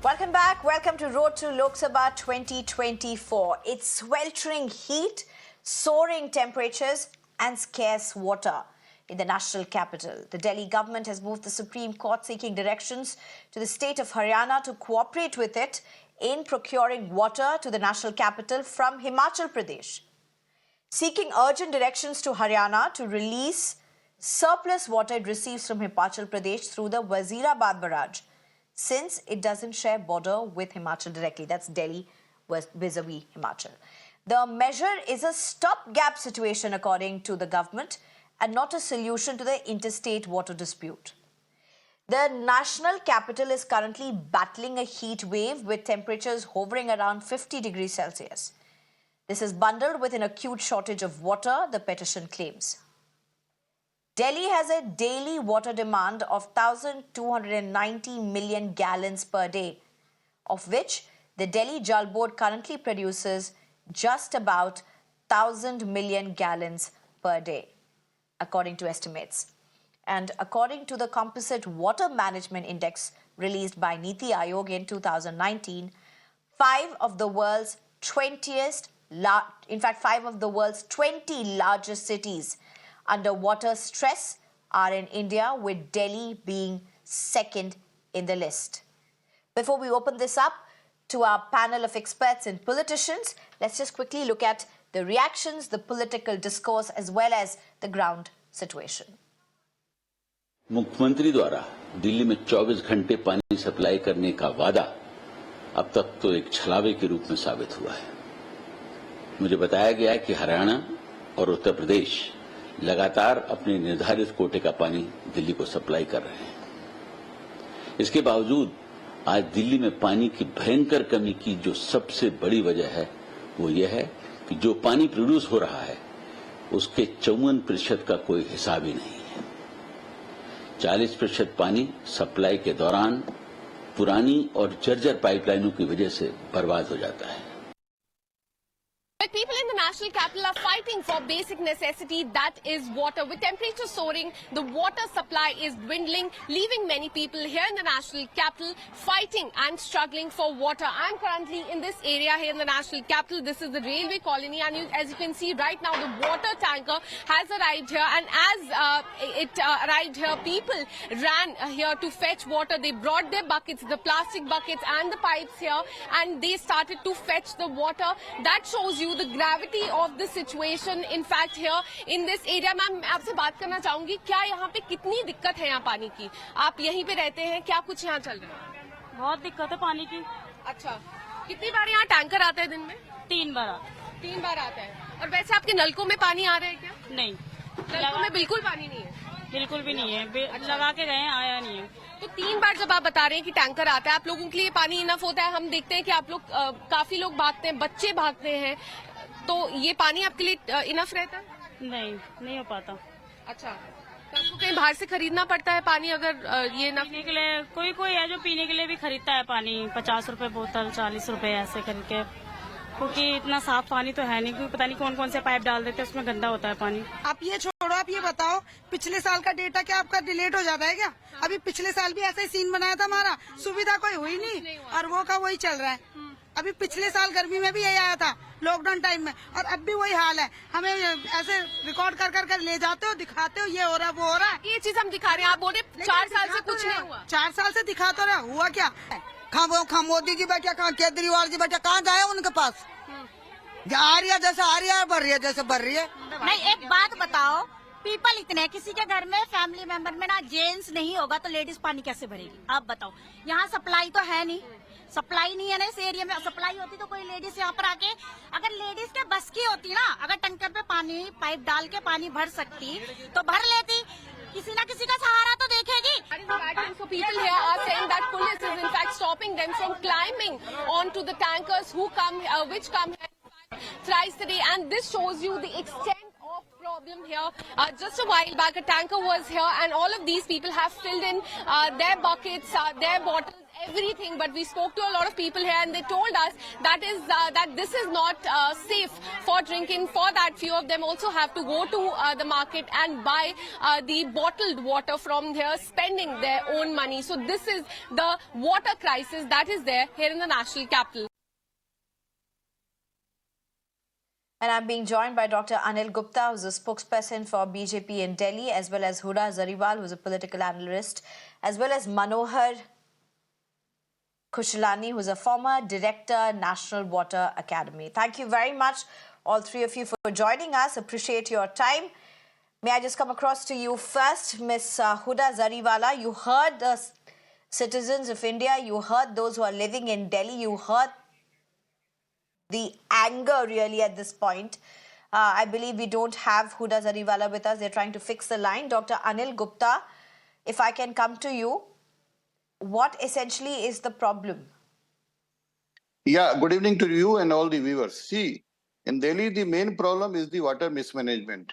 Welcome back. Welcome to Road to Lok Sabha 2024. It's sweltering heat, soaring temperatures and scarce water in the national capital. The Delhi government has moved the Supreme Court seeking directions to the state of Haryana to cooperate with it in procuring water to the national capital from Himachal Pradesh. Seeking urgent directions to Haryana to release surplus water it receives from Himachal Pradesh through the Wazirabad barrage, since it doesn't share border with Himachal directly. That's Delhi vis-a-vis Himachal. The measure is a stopgap situation according to the government and not a solution to the interstate water dispute. The national capital is currently battling a heat wave with temperatures hovering around 50 degrees Celsius. This is bundled with an acute shortage of water, the petition claims. Delhi has a daily water demand of 1,290 million gallons per day, of which the Delhi Jal Board currently produces just about 1,000 million gallons per day, according to estimates. And according to the Composite Water Management Index released by Niti Aayog in 2019, five of the world's 20 largest cities under water stress are in India, with Delhi being second in the list. Before we open this up to our panel of experts and politicians, let's just quickly look at the reactions, the political discourse, as well as the ground situation. मुख्यमंत्री द्वारा दिल्ली में 24 घंटे पानी supply करने का वादा अब तक तो एक छलावे के रूप में साबित हुआ है। मुझे बताया गया है कि हरियाणा और उत्तर प्रदेश लगातार अपने निर्धारित कोटे का पानी दिल्ली को सप्लाई कर रहे हैं। इसके बावजूद आज दिल्ली में पानी की भयंकर कमी की जो सबसे बड़ी वजह है वो ये है कि जो पानी प्रोड्यूस हो रहा है उसके 54% का कोई हिसाब ही नहीं है। 40% पानी सप्लाई के दौरान पुरानी और जर्जर पाइपलाइनों की वजह से बर्बाद हो जाता है। People in the national capital are fighting for basic necessity, that is water. With temperatures soaring, the water supply is dwindling, leaving many people here in the national capital fighting and struggling for water. I'm currently in this area here in the national capital. This is the railway colony, and as you can see right now, the water tanker has arrived here, and as it arrived here, people ran here to fetch water. They brought their buckets, the plastic buckets and the pipes here, and they started to fetch the water. That shows you the gravity of the situation in fact here in this area. Ma'am मैं आपसे बात करना चाहूंगी, क्या यहाँ पे कितनी दिक्कत है यहाँ पानी की? आप यहीं पे रहते हैं, क्या कुछ यहाँ चल रहा है? बहुत दिक्कत है पानी की। अच्छा, कितनी बार यहाँ टैंकर आता है दिन में? 3 बार आता है। 3 बार आता है। और वैसे आपके नलकों में पानी आ रहा है क्या? नहीं, नलकों में बिल्कुल पानी नहीं है। बिल्कुल भी नहीं है। अच्छा। लगा के गए, आया नहीं है। तो 3 बार जब आप बता रहे हैं कि टैंकर आता है, आप लोगों के लिए पानी इनफ होता है? हम देखते हैं कि आप लोग काफी लोग भागते हैं, बच्चे भागते हैं, तो ये पानी आपके लिए इनफ रहता है? नहीं हो पाता। अच्छा, तो आपको कहीं बाहर से खरीदना पड़ता है पानी? अगर ये ना पीने के लिए कोई है जो पीने के लिए भी खरीदता है पानी, 50 रुपए बोतल, 40 रुपए ऐसे करके, क्योंकि इतना साफ पानी तो है नहीं, क्योंकि पता नहीं कौन कौन से पाइप डाल देते हैं, उसमें गंदा होता है पानी। आप ये छोड़ो, आप ये बताओ पिछले साल का डेटा क्या आपका डिलीट हो जाता है क्या? अभी पिछले साल भी ऐसा ही सीन बनाया था हमारा, सुविधा कोई हुई नहीं और वो का वही चल रहा है। अभी पिछले साल गर्मी में भी यही आया था, लॉकडाउन टाइम में, और अब भी वही हाल है। हमें ऐसे रिकॉर्ड कर ले जाते हो, दिखाते हो, ये हो रहा वो हो रहा है। ये चीज हम दिखा रहे हैं, आप बोल रहे 4 साल से कुछ नहीं हुआ। 4 साल से दिखा तो रहा, हुआ क्या? कहाँ मोदी जी बैठे, कहाँ केजरीवाल जी बैठे, कहाँ जाए उनके पास? आ रही है जैसे आ रही है, बढ़ रही है जैसे बढ़ रही है। नहीं, एक बात बताओ, पीपल इतने, किसी के घर में फैमिली मेंबर में ना जेंट्स नहीं होगा तो लेडीज पानी कैसे भरेगी? आप बताओ। यहाँ सप्लाई तो है नहीं, सप्लाई नहीं है ना इस एरिया में। सप्लाई होती तो कोई लेडीज यहाँ पर आके, अगर लेडीज के बस की होती ना, अगर टंकर पे पानी पाइप डाल के पानी भर सकती तो भर लेती। किसी ना किसी का सहारा तो देखेगी। So people here are saying that police is in fact stopping them from climbing onto the tankers which come here thrice a day, and this shows you the extent of problem here. Just a while back, a tanker was here, and all of these people have filled in their buckets, their bottles, everything, but we spoke to a lot of people here and they told us that this is not safe for drinking. For that, few of them also have to go to the market and buy the bottled water from here, spending their own money. So this is the water crisis that is there here in the national capital. And I'm being joined by Dr. Anil Gupta, who's a spokesperson for BJP in Delhi, as well as Huda Zariwal, who's a political analyst, as well as Manohar Kushalani, who's a former director, National Water Academy. Thank you very much, all three of you, for joining us. Appreciate your time. May I just come across to you first, Ms. Huda Zariwala. You heard the citizens of India. You heard those who are living in Delhi. You heard the anger really at this point. I believe we don't have Huda Zariwala with us. They're trying to fix the line. Dr. Anil Gupta, if I can come to you, what essentially is the problem? Yeah, good evening to you and all the viewers. See, in Delhi, the main problem is the water mismanagement.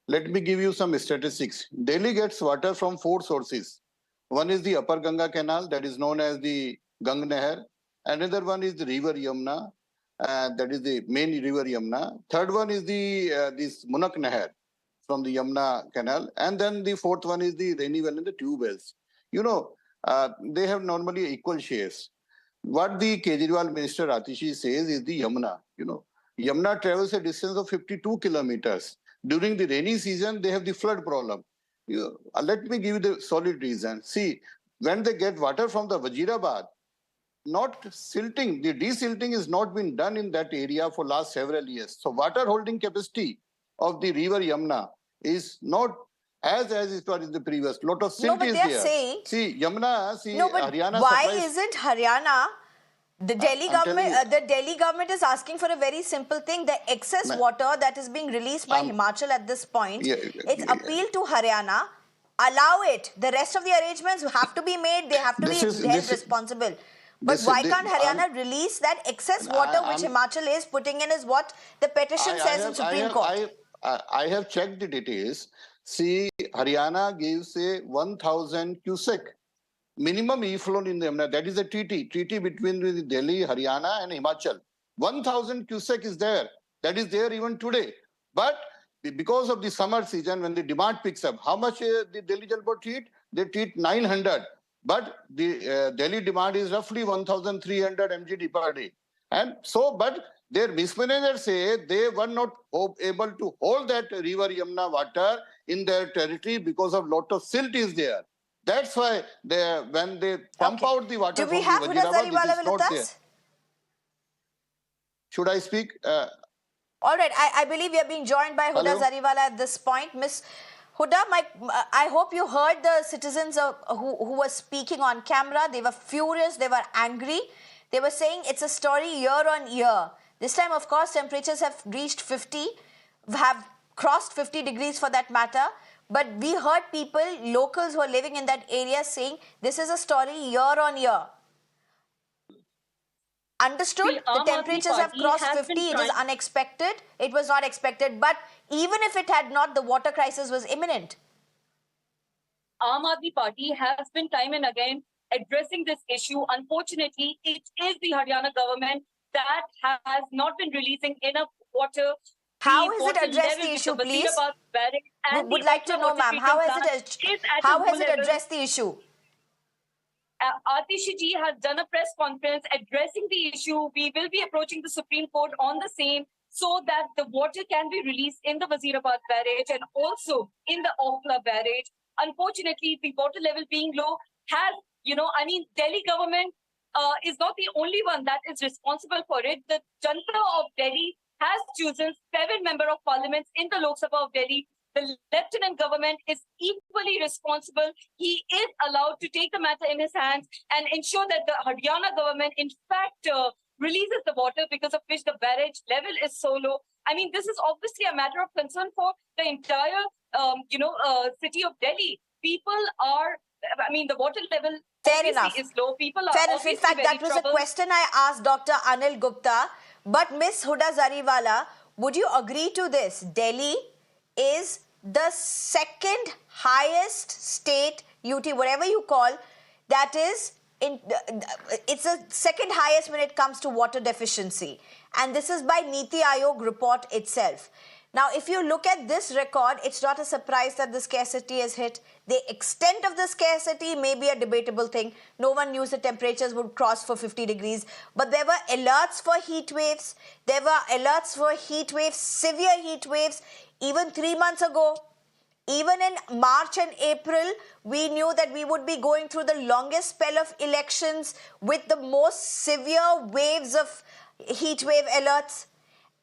Let me give you some statistics. Delhi gets water from 4 sources. One is the Upper Ganga Canal, that is known as the Gang Nehar. Another one is the river Yamuna, that is the main river Yamuna. Third one is the this Munak Nehar from the Yamuna Canal. And then the fourth one is the rainy well and the tube wells. You know, they have normally equal shares. What the Kejriwal Minister Atishi says is the Yamuna. You know, Yamuna travels a distance of 52 kilometers. During the rainy season, they have the flood problem. Let me give you the solid reason. See, when they get water from the Wazirabad, not silting, the desilting is not been done in that area for last several years. So water holding capacity of the river Yamuna is not as it was in the previous. Lot of silt is there. Saying, see, Yamuna, see, no, but Haryana why supplies, isn't Haryana? The Delhi government is asking for a very simple thing. The excess water that is being released by Himachal at this point, it's appeal to Haryana. Allow it. The rest of the arrangements have to be made. They have to be held responsible. But why can't Haryana release that excess water which Himachal is putting in is what the petition says in Supreme Court. I have checked the details. See, Haryana gives a 1,000 cubic minimum e-flow in the Yamuna. That is a treaty between Delhi, Haryana and Himachal. 1,000 cubic is there. That is there even today. But because of the summer season, when the demand picks up, how much the Delhi Jal Board treat? They treat 900. But the Delhi demand is roughly 1,300 mgd per day. And so, but their mismanagers say they were not able to hold that river Yamuna water in their territory because of lot of silt is there. That's why when they pump out the water from the Wazirabad, it is not there. Should I speak? All right. I believe we are being joined by Huda Zariwala at this point. Miss Huda, I hope you heard the citizens who were speaking on camera. They were furious. They were angry. They were saying it's a story year on year. This time, of course, temperatures have reached 50, have crossed 50 degrees for that matter. But we heard people, locals who are living in that area saying this is a story year on year. Understood? The temperatures have crossed 50. It is unexpected. It was not expected. But even if it had not, the water crisis was imminent. Aam Aadmi Party has been time and again addressing this issue. Unfortunately, it is the Haryana government that has not been releasing enough water. How has it addressed the issue, please? Would like to know, ma'am. How has it addressed the issue? Atishi ji has done a press conference addressing the issue. We will be approaching the Supreme Court on the same so that the water can be released in the Wazirabad barrage and also in the Okhla barrage. Unfortunately, the water level being low has, Delhi government is not the only one that is responsible for it. The Janata of Delhi has chosen 7 members of parliament in the Lok Sabha of Delhi. The lieutenant government is equally responsible. He is allowed to take the matter in his hands and ensure that the Haryana government, in fact, releases the water because of which the barrage level is so low. I mean, this is obviously a matter of concern for the entire, city of Delhi. People are, the water level is low. People are fair enough. In fact, that was a question I asked Dr. Anil Gupta. But Ms. Huda Zariwala, would you agree to this? Delhi is the second highest state, UT, whatever you call, that is it's the second highest when it comes to water deficiency. And this is by Niti Aayog report itself. Now, if you look at this record, it's not a surprise that the scarcity is hit. The extent of the scarcity may be a debatable thing. No one knew the temperatures would cross for 50 degrees. But there were alerts for heat waves. There were alerts for heat waves, severe heat waves, even 3 months ago. Even in March and April, we knew that we would be going through the longest spell of elections with the most severe waves of heat wave alerts.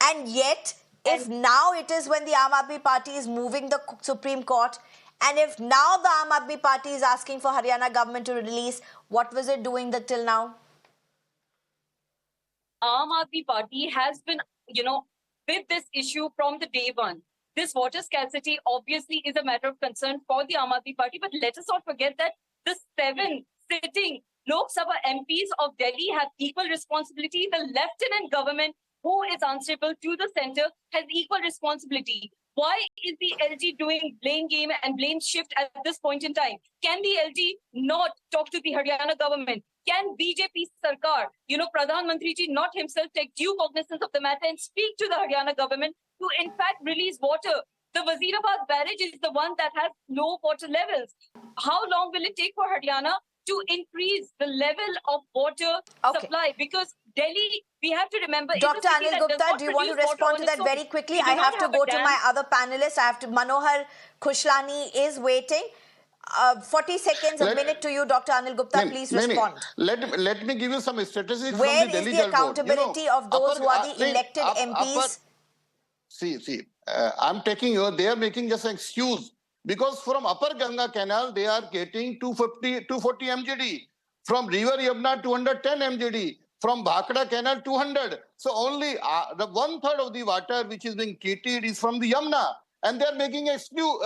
And yet, if now it is when the Aam Aadmi Party is moving the Supreme Court, and if now the Aam Aadmi Party is asking for Haryana government to release, what was it doing till now? Aam Aadmi Party has been, with this issue from the day one. This water scarcity obviously is a matter of concern for the Aam Aadmi Party, but let us not forget that the 7 sitting Lok Sabha MPs of Delhi have equal responsibility. The lieutenant government, who is answerable to the center, has equal responsibility. Why is the LG doing blame game and blame shift at this point in time? Can the LG not talk to the Haryana government? Can BJP Sarkar, Pradhan Mantri ji not himself take due cognizance of the matter and speak to the Haryana government to in fact release water? The Wazirabad barrage is the one that has low water levels. How long will it take for Haryana to increase the level of water supply? Because Delhi, we have to remember... Dr. Anil Gupta, do you want to respond to that very quickly? I have to go to my other panelists. Manohar Khushlani is waiting. 40 seconds, a minute to you, Dr. Anil Gupta. Please respond. Let me give you some statistics Where from the Delhi is the accountability of those who are the elected MPs? I'm taking you, they are making just an excuse. Because from Upper Ganga Canal, they are getting 240 MGD. From River Yamuna, 210 MGD. From Bhakra Canal, 200. So only the 1/3 of the water which is being treated is from the Yamuna. And they are making excuse,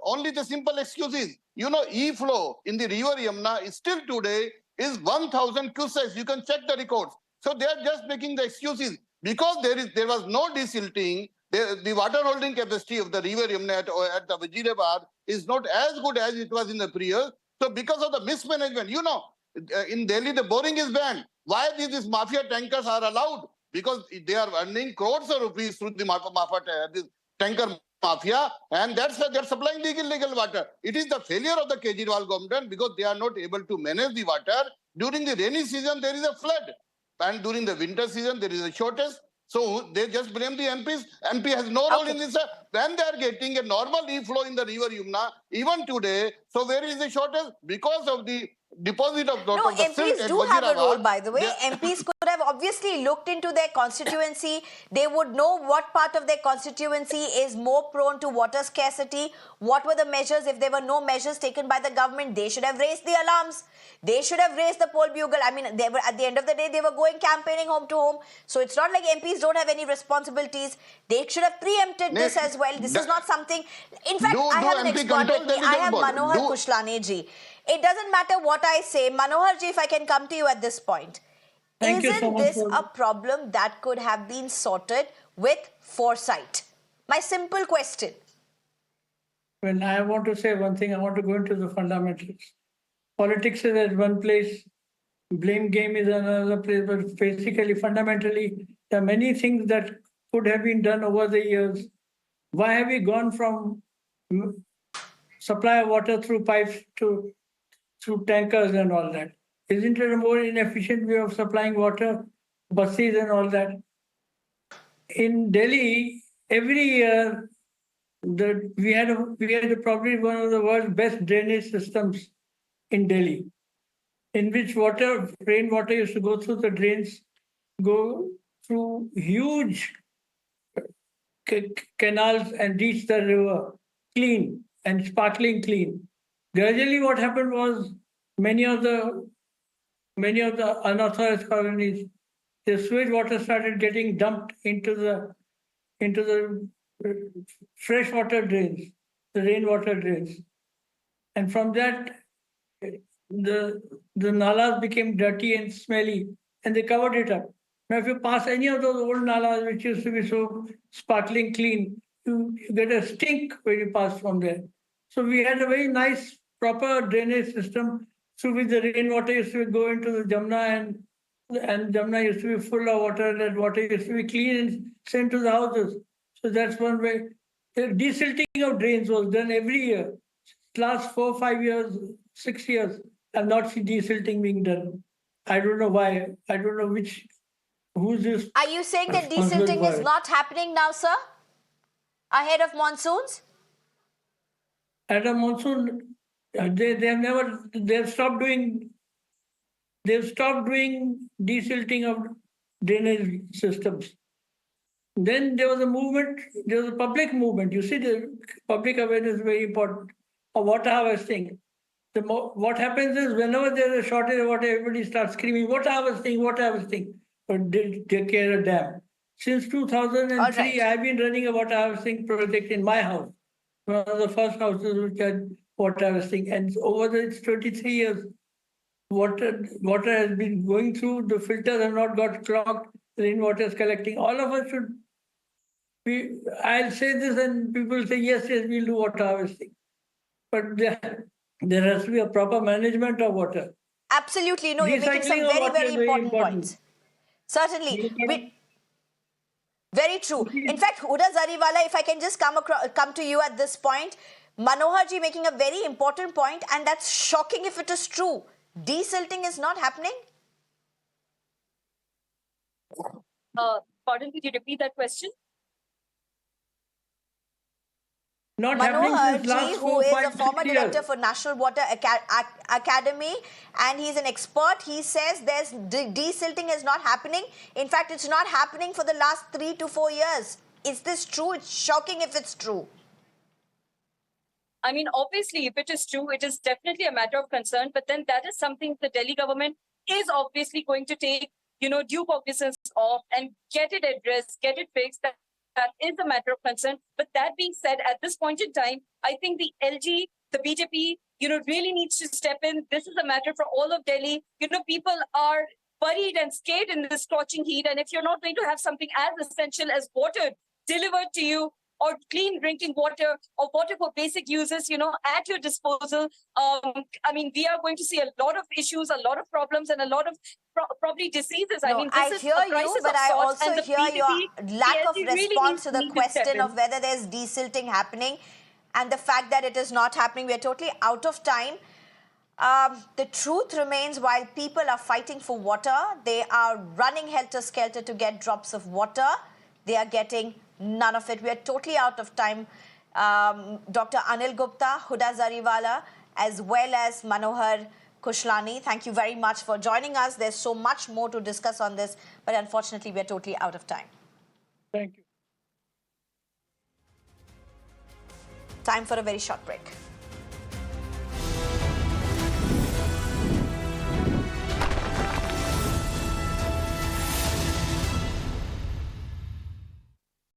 only the simple excuses. E-flow in the River Yamuna is still today is 1,000 cusecs. You can check the records. So they are just making the excuses. Because there was no desilting, the water holding capacity of the River Yamuna at the Wazirabad is not as good as it was in the previous. So because of the mismanagement, in Delhi the boring is banned. Why these mafia tankers are allowed? Because they are earning crores of rupees through the this tanker mafia, and that's why they're supplying the illegal water. It is the failure of the Kejriwal government because they are not able to manage the water. During the rainy season, there is a flood. And during the winter season, there is a shortage. So they just blame the MPs. MP has no role in this. When they are getting a normal e-flow in the River Yamuna, even today, so where is the shortage? Because of the deposit of No, MPs do have a role, by the way. MPs could have obviously looked into their constituency. They would know what part of their constituency is more prone to water scarcity. What were the measures? If there were no measures taken by the government, they should have raised the alarms. They should have raised the poll bugle. I mean, they were, at the end of the day, they were going campaigning home to home. So it's not like MPs don't have any responsibilities. They should have preempted this as well. This is not something... In fact, I have an expert with me. I have Manohar Khushlani ji. It doesn't matter what I say. Manohar ji, if I can come to you at this point. Isn't this a problem that could have been sorted with foresight? My simple question. When I want to say one thing, I want to go into the fundamentals. Politics is at one place, blame game is another place, but basically, fundamentally, there are many things that could have been done over the years. Why have we gone from supply of water through pipes to through tankers and all that? Isn't it a more inefficient way of supplying water, buses and all that? In Delhi, every year, we had probably one of the world's best drainage systems in Delhi, in which rainwater used to go through the drains, go through huge canals and reach the river clean and sparkling clean. Gradually, what happened was many of the unauthorized colonies, the sewage water started getting dumped into the freshwater drains, the rainwater drains, and from that, the nalas became dirty and smelly, and they covered it up. Now, if you pass any of those old nalas, which used to be so sparkling clean, you get a stink when you pass from there. So we had a very nice, proper drainage system So with the rainwater used to go into the Jamna and Jamna used to be full of water. That water used to be clean and sent to the houses. So that's one way. The desilting of drains was done every year. Last 4, 5 years, 6 years, I've not seen desilting being done. I don't know why. I don't know who's this. Are you saying that responsible desilting for is it. not happening now, sir? Ahead of monsoons? At a monsoon, they've stopped doing desilting of drainage systems. Then there was a movement, there was a public movement. You see, the public awareness is very important of water harvesting. What happens is whenever there's a shortage of water, everybody starts screaming, water harvesting, but they take care of dam. Since 2003, All right. I've been running a water harvesting project in my house. One of the first houses which had water harvesting. And over the 23 years, water has been going through, the filters have not got clogged, rainwater is collecting. All of us should I'll say this and people say, yes, we'll do water harvesting. But there has to be a proper management of water. Absolutely. No, you're making some Recycling of very, water very is very important important. points. Certainly. Recycling- Very true. In fact, Huda Zariwala, if I can just come to you at this point, Manohar ji making a very important point, and that's shocking if it is true. Desilting is not happening? Pardon, could you repeat that question? Not happening Manohar since ji, last who 4, is 5, a former 6 director years. for National Water Academy, and he's an expert, he says there's desilting is not happening. In fact, it's not happening for the last 3 to 4 years. Is this true? It's shocking if it's true. I mean, obviously, if it is true, it is definitely a matter of concern. But then that is something the Delhi government is obviously going to take, due cognizance of and get it addressed, get it fixed. That is a matter of concern. But that being said, at this point in time, I think the LG, the BJP, really needs to step in. This is a matter for all of Delhi. People are worried and scared in this scorching heat. And if you're not going to have something as essential as water delivered to you, or clean drinking water, or water for basic uses, at your disposal. We are going to see a lot of issues, a lot of problems, and a lot of probably diseases. No, I this is hear a you, crisis but of I sorts, also and the hear BJP, your lack of the LG really response to the need to step question in. of whether there's desilting happening, and the fact that it is not happening. We're totally out of time. The truth remains, while people are fighting for water, they are running helter-skelter to get drops of water. They are getting none of it. We are totally out of time. Dr. Anil Gupta, Huda Zariwala, as well as Manohar Kushlani, thank you very much for joining us. There's so much more to discuss on this, but unfortunately, we're totally out of time. Thank you. Time for a very short break.